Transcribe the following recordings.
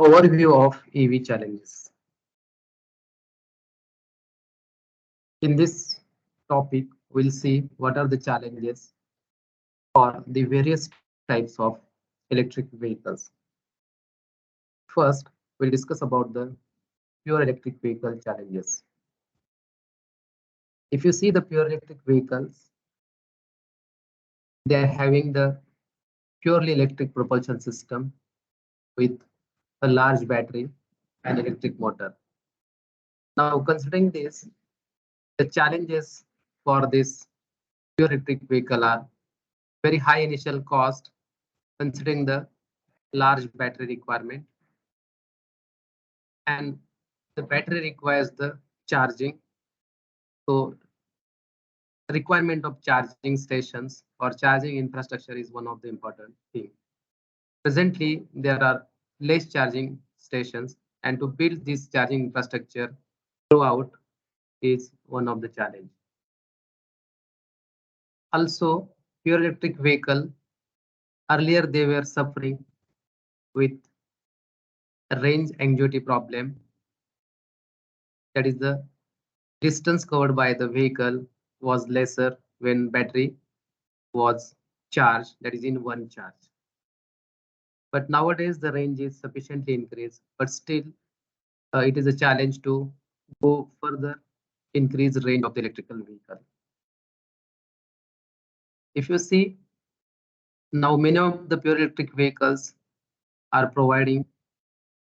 Overview of EV challenges. In this topic, we'll see what are the challenges for the various types of electric vehicles. First, we'll discuss about the pure electric vehicle challenges. If you see the pure electric vehicles, they are having the purely electric propulsion system with a large battery and electric motor. Now, considering this, the challenges for this pure electric vehicle are very high initial cost considering the large battery requirement, and the battery requires the charging. So requirement of charging stations or charging infrastructure is one of the important thing. Presently, there are less charging stations, and to build this charging infrastructure throughout is one of the challenge. Also, pure electric vehicle, earlier they were suffering with range anxiety problem. That is, the distance covered by the vehicle was lesser when battery was charged, that is in one charge. But nowadays the range is sufficiently increased, but still it is a challenge to go further increase range of the electrical vehicle. If you see, now many of the pure electric vehicles are providing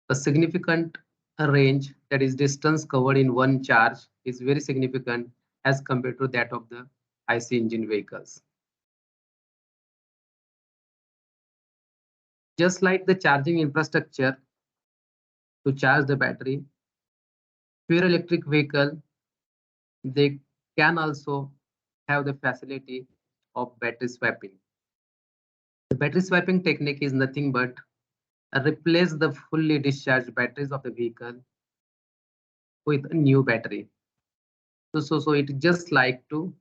a significant range, that is distance covered in one charge is very significant as compared to that of the IC engine vehicles. Just like the charging infrastructure to charge the battery, pure electric vehicle, they can also have the facility of battery swapping. The battery swapping technique is nothing but replace the fully discharged batteries of the vehicle with a new battery. So it just like to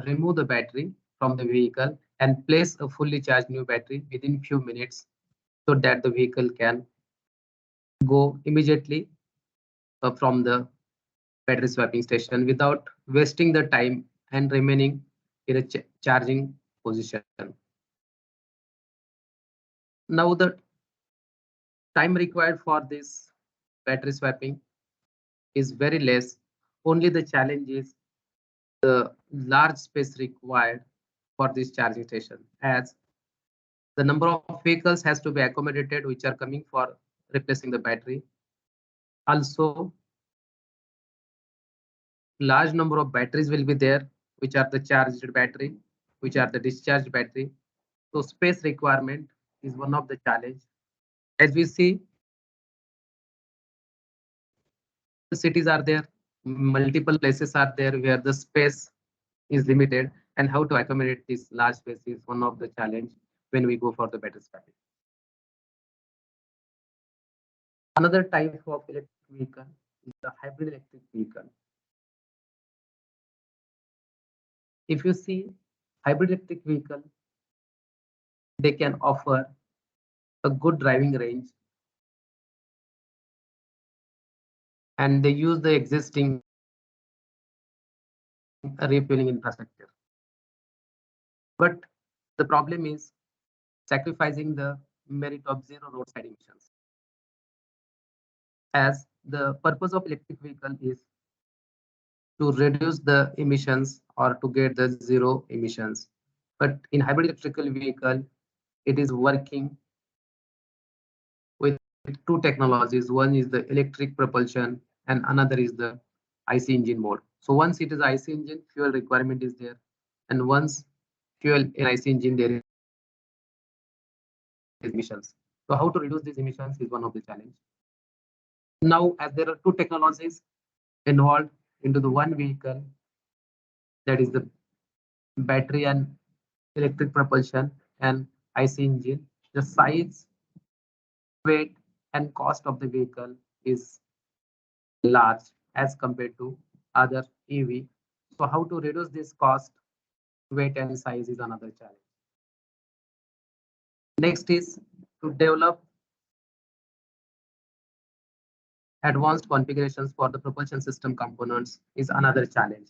remove the battery from the vehicle and place a fully charged new battery within few minutes so that the vehicle can go immediately from the battery swapping station without wasting the time and remaining in a charging position. Now the time required for this battery swapping is very less. Only the challenge is the large space required for this charging station, as the number of vehicles has to be accommodated which are coming for replacing the battery. Also, large number of batteries will be there, which are the charged battery, which are the discharged battery. So space requirement is one of the challenge. As we see, cities are there, multiple places are there where the space is limited, and how to accommodate this large space is one of the challenge when we go for the battery swapping. Another type of electric vehicle is the hybrid electric vehicle. If you see hybrid electric vehicle, they can offer a good driving range, and they use the existing refueling infrastructure. But the problem is sacrificing the merit of zero roadside emissions, as the purpose of electric vehicle is to reduce the emissions or to get the zero emissions. But in hybrid electrical vehicle, it is working with two technologies. One is the electric propulsion and another is the IC engine mode. So once it is IC engine, fuel requirement is there. And once fuel in IC engine, there is emissions. So how to reduce these emissions is one of the challenge. Now, as there are two technologies involved into the one vehicle, that is the battery and electric propulsion and IC engine, the size, weight, and cost of the vehicle is large as compared to other EV. So how to reduce this cost, weight, and size is another challenge. Next is to develop advanced configurations for the propulsion system components is another challenge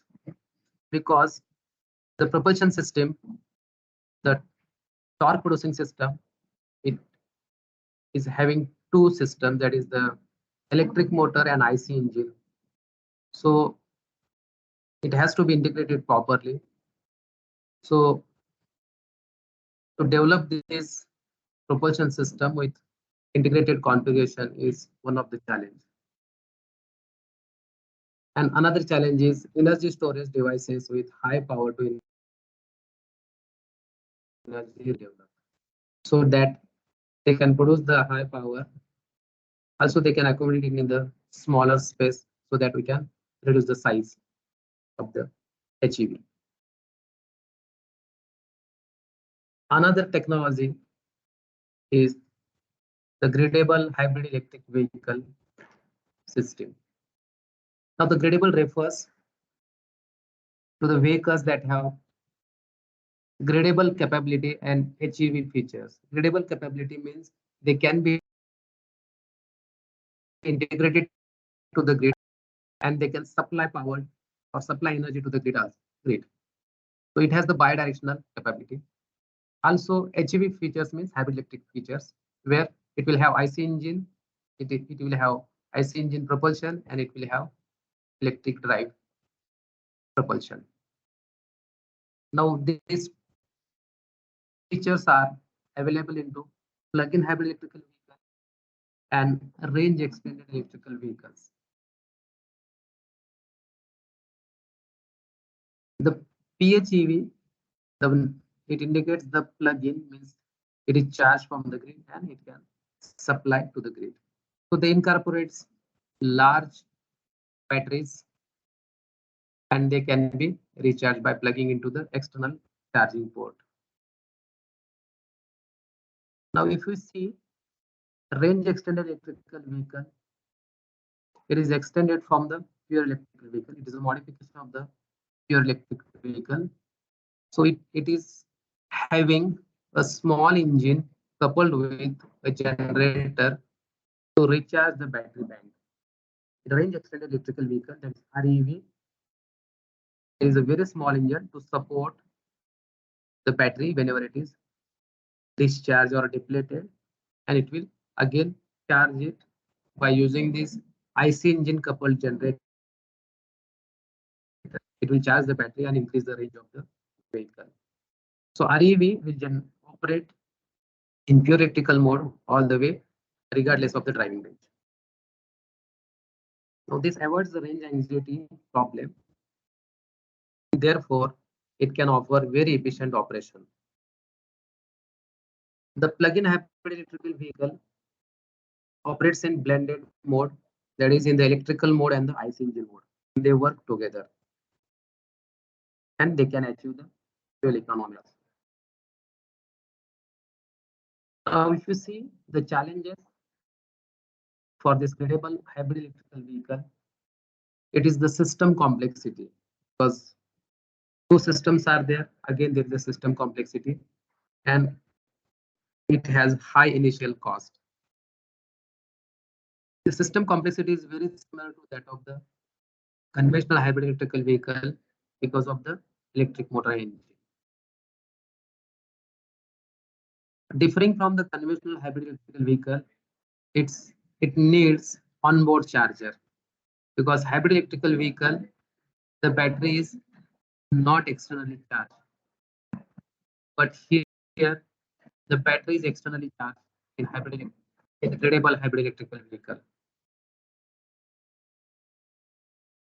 because the propulsion system, the torque producing system, it is having two systems, that is the electric motor and IC engine. So it has to be integrated properly. So to develop this propulsion system with integrated configuration is one of the challenge. And another challenge is energy storage devices with high power to energy developed so that they can produce the high power. Also, they can accommodate it in the smaller space so that we can reduce the size of the HEV. Another technology is the gradable hybrid electric vehicle system. Now, the gradable refers to the vehicles that have gradable capability and HEV features. Gradable capability means they can be integrated to the grid and they can supply power or supply energy to the grid. So it has the bidirectional capability. Also, HEV features means hybrid electric features, where it will have IC engine, it will have IC engine propulsion, and it will have electric drive propulsion. Now, these features are available into plug-in hybrid electrical vehicles and range extended electrical vehicles. The PHEV, it indicates the plug-in means it is charged from the grid and it can supply to the grid. So they incorporates large batteries and they can be recharged by plugging into the external charging port. Now, if we see range extended electrical vehicle, it is extended from the pure electrical vehicle. It is a modification of the pure electric vehicle. So it is having a small engine coupled with a generator to recharge the battery bank. The range extended electrical vehicle, that is REV, is a very small engine to support the battery whenever it is discharged or depleted, and it will again charge it by using this IC engine coupled generator. It will charge the battery and increase the range of the vehicle. So REV will operate in pure electrical mode all the way, regardless of the driving range. Now this avoids the range anxiety problem. Therefore, it can offer very efficient operation. The plug-in hybrid electrical vehicle operates in blended mode, that is in the electrical mode and the IC engine mode. They work together and they can achieve the fuel economy. If you see the challenges for this credible hybrid electrical vehicle, it is the system complexity, because two systems are there. Again, there is a system complexity and it has high initial cost. The system complexity is very similar to that of the conventional hybrid electrical vehicle because of the electric motor engine. Differing from the conventional hybrid electrical vehicle, it needs onboard charger, because hybrid electrical vehicle, the battery is not externally charged, but here the battery is externally charged in credible hybrid electrical vehicle.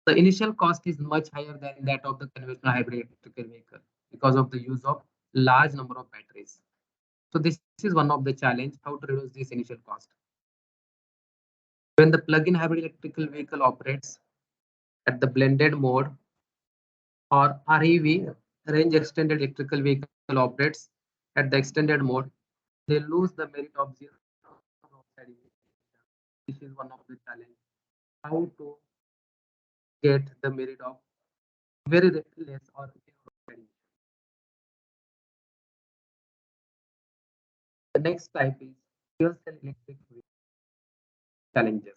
The initial cost is much higher than that of the conventional hybrid electrical vehicle because of the use of large number of batteries. So this is one of the challenge, how to reduce this initial cost. When the plug-in hybrid electrical vehicle operates at the blended mode, or REV, range extended electrical vehicle, operates at the extended mode, they lose the merit of zero oxide emission. This is one of the challenge, how to get the merit of very less or zero oxide emission. The next type is fuel cell electric vehicle challenges.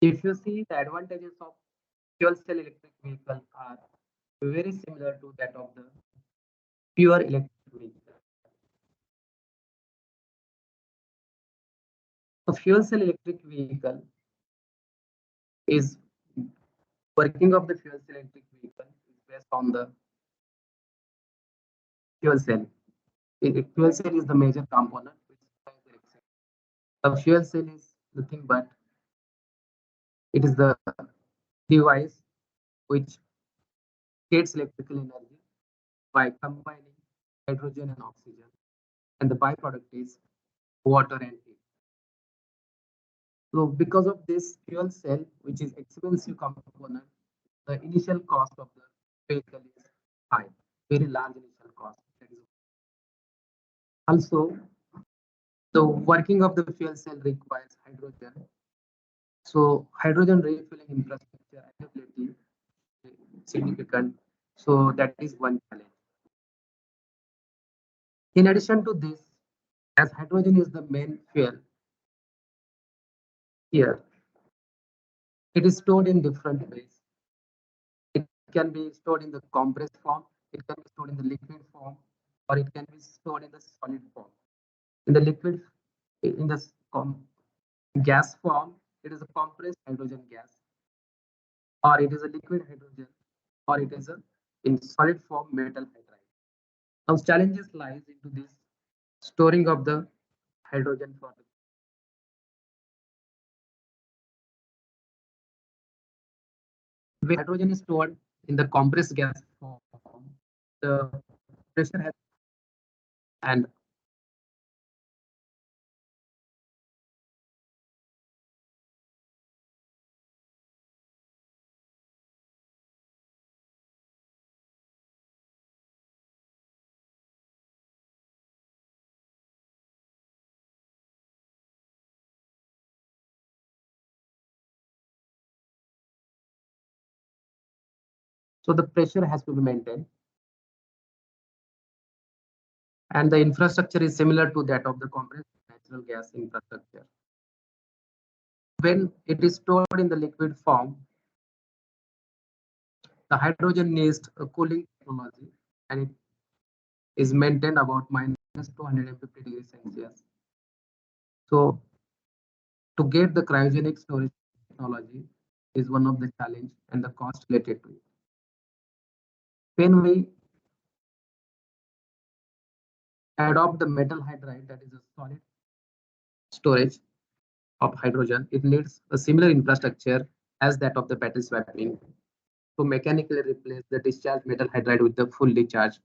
If you see, the advantages of fuel cell electric vehicle are very similar to that of the pure electric vehicle. A fuel cell electric vehicle is working of the fuel cell electric vehicle is based on the fuel cell. Fuel cell is the major component which supplies the electricity. A fuel cell is nothing but it is the device which creates electrical energy by combining hydrogen and oxygen, and the byproduct is water and heat. So because of this fuel cell, which is expensive component, the initial cost of the vehicle is high, very large initial cost. That is also the working of the fuel cell requires hydrogen. So hydrogen refueling infrastructure availability is significant. So that is one challenge. In addition to this, as hydrogen is the main fuel here, it is stored in different ways. It can be stored in the compressed form, it can be stored in the liquid form, or it can be stored in the solid form. In the liquid, in the gas form, it is a compressed hydrogen gas, or it is a liquid hydrogen, or it is a in solid form metal hydride. Now challenges lies into this storing of the hydrogen for when hydrogen is stored in the compressed gas form, the pressure has and so the pressure has to be maintained, and the infrastructure is similar to that of the compressed natural gas infrastructure. When it is stored in the liquid form, the hydrogen needs a cooling technology, and it is maintained about minus 250 degrees Celsius. So to get the cryogenic storage technology is one of the challenge and the cost related to it. When we adopt the metal hydride, that is a solid storage of hydrogen, it needs a similar infrastructure as that of the battery swapping to mechanically replace the discharged metal hydride with the fully charged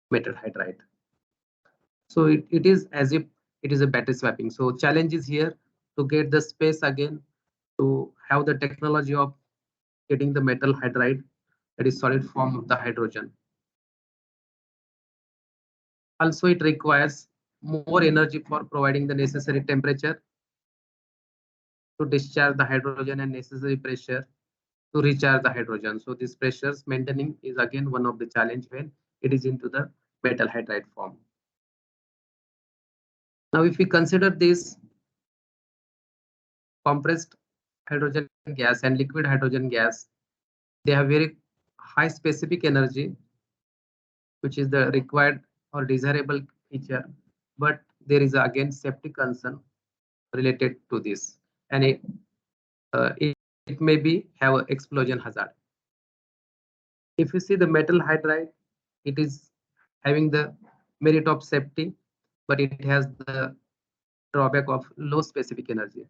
metal hydride. So it is as if it is a battery swapping. So challenge is here to get the space again to have the technology of getting the metal hydride, that is solid form of the hydrogen. Also, it requires more energy for providing the necessary temperature to discharge the hydrogen and necessary pressure to recharge the hydrogen. So this pressures maintaining is again one of the challenge when it is into the metal hydride form. Now, if we consider this compressed hydrogen gas and liquid hydrogen gas, they have very high specific energy, which is the required or desirable feature, but there is again safety concern related to this, and it may be have an explosion hazard. If you see the metal hydride, it is having the merit of safety, but it has the drawback of low specific energy.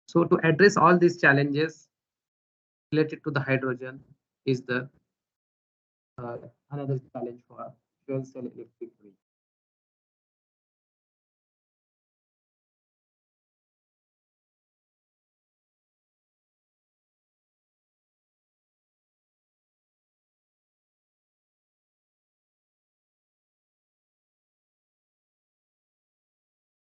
So to address all these challenges related to the hydrogen is the another challenge for fuel cell electric